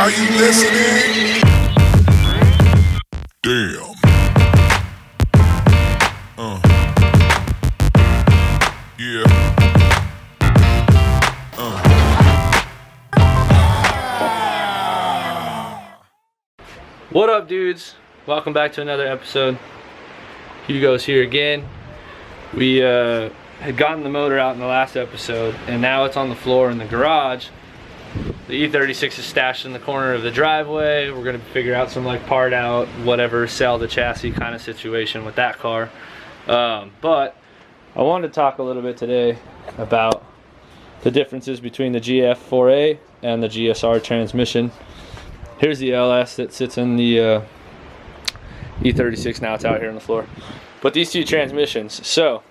Are you listening? Damn. Yeah. What up, dudes? Welcome back to another episode. Hugo's here again. We had gotten the motor out in the last episode, and now it's on the floor in the garage. The E46 is stashed in the corner of the driveway. We're gonna figure out some like part out, whatever, sell the chassis kind of situation with that car. But I wanted to talk a little bit today about the differences between the GF4A and the GSR transmission. Here's the LS that sits in the E36. Now it's out here on the floor. But these two transmissions. So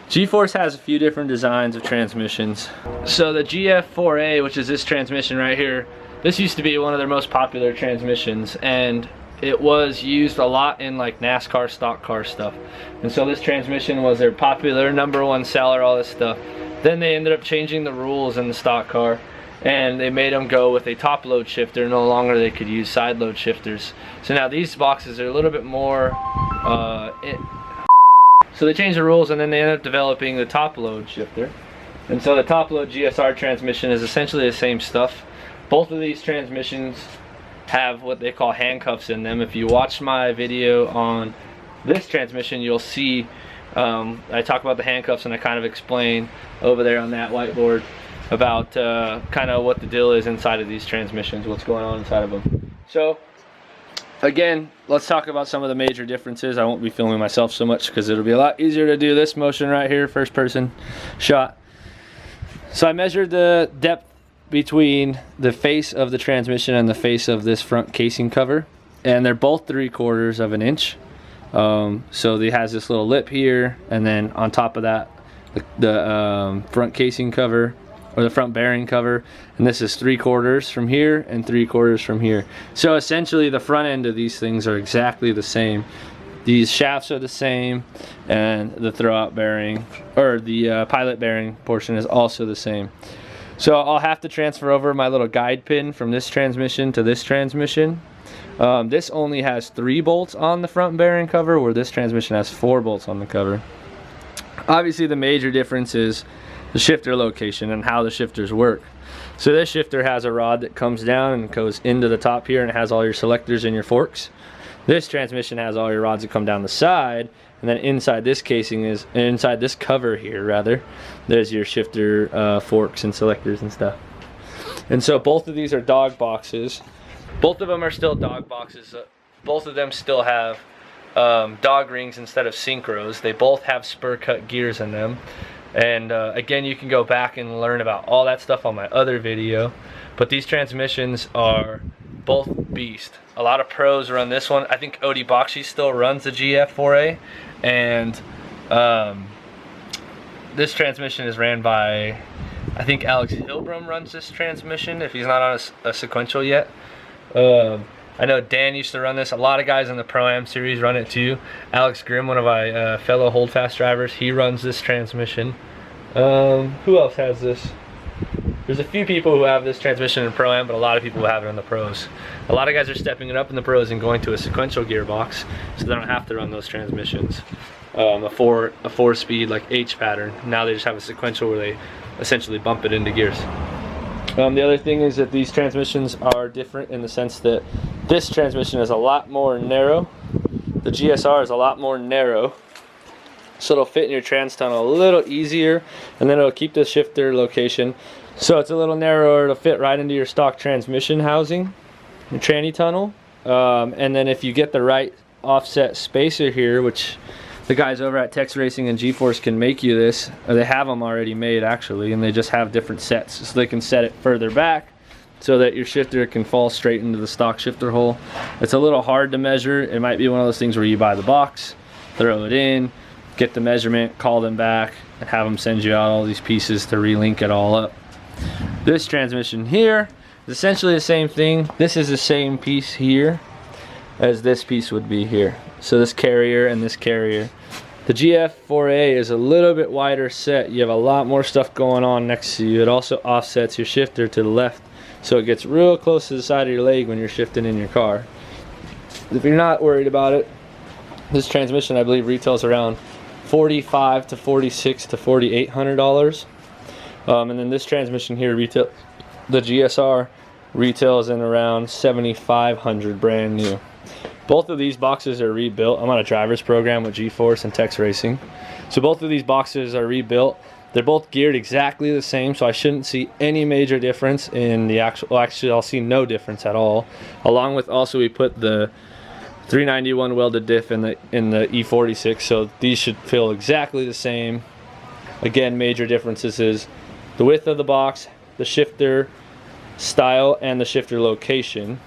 G-Force has a few different designs of transmissions. So the GF4A, which is this transmission right here, this used to be one of their most popular transmissions, and it was used a lot in like NASCAR stock car stuff. And so this transmission was their popular #1 seller, all this stuff. Then they ended up changing the rules in the stock car, and they made them go with a top load shifter. No longer they could use side load shifters. So now these boxes are a little bit more so they changed the rules, and then they ended up developing the top load shifter. And so the top load GSR transmission is essentially the same stuff. Both of these transmissions have what they call handcuffs in them. If you watch my video on this transmission, you'll see I talk about the handcuffs, and I kind of explain over there on that whiteboard about kind of what the deal is inside of these transmissions, what's going on inside of them. So again, let's talk about some of the major differences. I won't be filming myself so much because it'll be a lot easier to do this motion right here, first person shot. So I measured the depth between the face of the transmission and the face of this front casing cover, and they're both 3/4 of an inch. So it has this little lip here, and then on top of that the front casing cover, or the front bearing cover, and this is 3/4 from here and 3/4 from here. So essentially the front end of these things are exactly the same. These shafts are the same, and the throwout bearing, or the pilot bearing portion, is also the same. So I'll have to transfer over my little guide pin from this transmission to this transmission. This only has 3 bolts on the front bearing cover, where this transmission has 4 bolts on the cover. Obviously the major difference is the shifter location and how the shifters work. So this shifter has a rod that comes down and goes into the top here, and it has all your selectors and your forks. This transmission has all your rods that come down the side, and then inside this casing is, inside this cover here rather, there's your shifter forks and selectors and stuff. And so both of these are dog boxes. Both of them are still dog boxes. Both of them still have dog rings instead of synchros. They both have spur cut gears in them. And again, you can go back and learn about all that stuff on my other video. But these transmissions are both beast. A lot of pros run this one. I think Otis McDonald still runs the GF4A. And this transmission is ran by, I think Alex Hilbrum runs this transmission, if he's not on a sequential yet. I know Dan used to run this. A lot of guys in the Pro-Am series run it too. Alex Grimm, one of my fellow Holdfast drivers, he runs this transmission. Who else has this? There's a few people who have this transmission in Pro-Am, but a lot of people who have it in the Pros. A lot of guys are stepping it up in the Pros and going to a sequential gearbox, so they don't have to run those transmissions. A four speed like H pattern. Now they just have a sequential where they essentially bump it into gears. The other thing is that these transmissions are different in the sense that this transmission is a lot more narrow. The GSR is a lot more narrow, so it'll fit in your trans tunnel a little easier, and then it'll keep the shifter location. So it's a little narrower, it'll fit right into your stock transmission housing, your tranny tunnel. And then if you get the right offset spacer here, which the guys over at Tex Racing and G-Force can make you this, or they have them already made actually, and they just have different sets, so they can set it further back so that your shifter can fall straight into the stock shifter hole. It's a little hard to measure. It might be one of those things where you buy the box, throw it in, get the measurement, call them back, and have them send you out all these pieces to relink it all up. This transmission here is essentially the same thing. This is the same piece here as this piece would be here. So this carrier and this carrier. The GF4A is a little bit wider set. You have a lot more stuff going on next to you. It also offsets your shifter to the left so it gets real close to the side of your leg when you're shifting in your car. If you're not worried about it, this transmission I believe retails around $4,500 to $4,600 to $4,800. And then this transmission here, retail, the GSR, retails in around $7,500 brand new. Both of these boxes are rebuilt. I'm on a driver's program with G-Force and Tex Racing. So both of these boxes are rebuilt. They're both geared exactly the same, so I shouldn't see any major difference in the actual, well, actually I'll see no difference at all. Along with also we put the 391 welded diff in the E46, so these should feel exactly the same. Again, major differences is the width of the box, the shifter style, and the shifter location.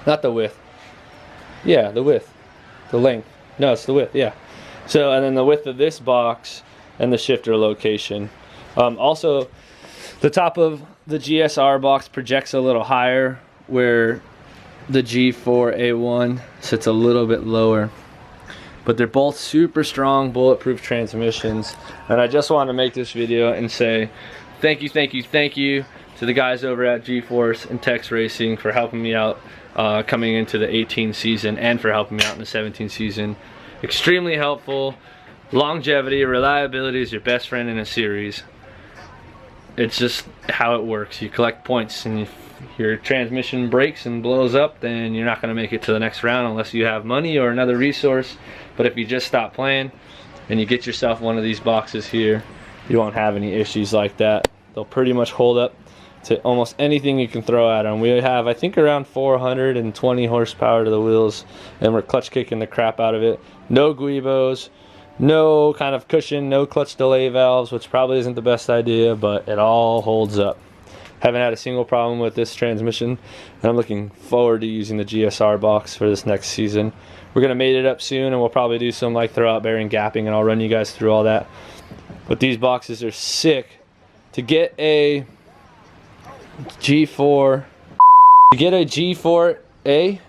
Not the width. Yeah, the width. The length. No, it's the width, yeah. So, and then the width of this box and the shifter location. Also, the top of the GSR box projects a little higher, where the G4A1 sits a little bit lower. But they're both super strong, bulletproof transmissions. And I just want to make this video and say thank you to the guys over at G-Force and Tex Racing for helping me out coming into the 18 season, and for helping me out in the 17 season. Extremely helpful. Longevity, reliability is your best friend in a series. It's just how it works. You collect points, and if your transmission breaks and blows up, then you're not going to make it to the next round unless you have money or another resource. But if you just stop playing and you get yourself one of these boxes here, you won't have any issues like that. They'll pretty much hold up to almost anything you can throw at them. We have, I think, around 420 horsepower to the wheels, and we're clutch kicking the crap out of it. No guibos, no kind of cushion, no clutch delay valves, which probably isn't the best idea, but it all holds up. Haven't had a single problem with this transmission, and I'm looking forward to using the GSR box for this next season. We're gonna mate it up soon, and we'll probably do some like throwout bearing gapping, and I'll run you guys through all that. But these boxes are sick. To get a G4, to get a G4A,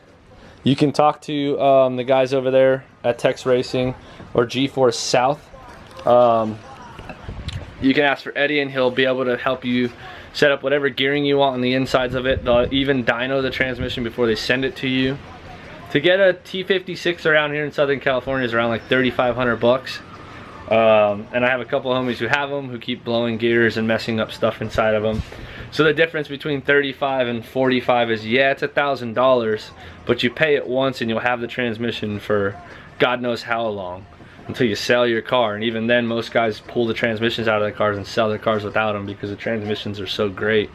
you can talk to the guys over there at Tex Racing or G4 South. You can ask for Eddie, and he'll be able to help you set up whatever gearing you want on the insides of it. They'll even dyno the transmission before they send it to you. To get a T56 around here in Southern California is around like 3,500 bucks. And I have a couple of homies who have them, who keep blowing gears and messing up stuff inside of them. So the difference between 35 and 45 is, yeah, it's $1,000, but you pay it once and you'll have the transmission for God knows how long, until you sell your car. And even then, most guys pull the transmissions out of their cars and sell their cars without them because the transmissions are so great.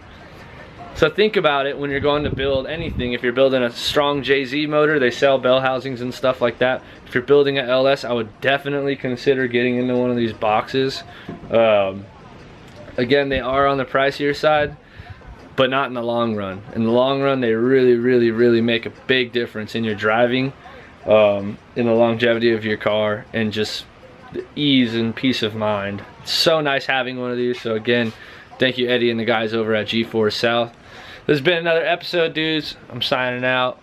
So think about it when you're going to build anything. If you're building a strong JZ motor, they sell bell housings and stuff like that. If you're building an LS, I would definitely consider getting into one of these boxes. Again, they are on the pricier side, but not in the long run. In the long run, they really make a big difference in your driving, in the longevity of your car, and just the ease and peace of mind. It's so nice having one of these. So again, thank you, Eddie and the guys over at G4 South. This has been another episode, dudes. I'm signing out.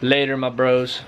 Later, my bros.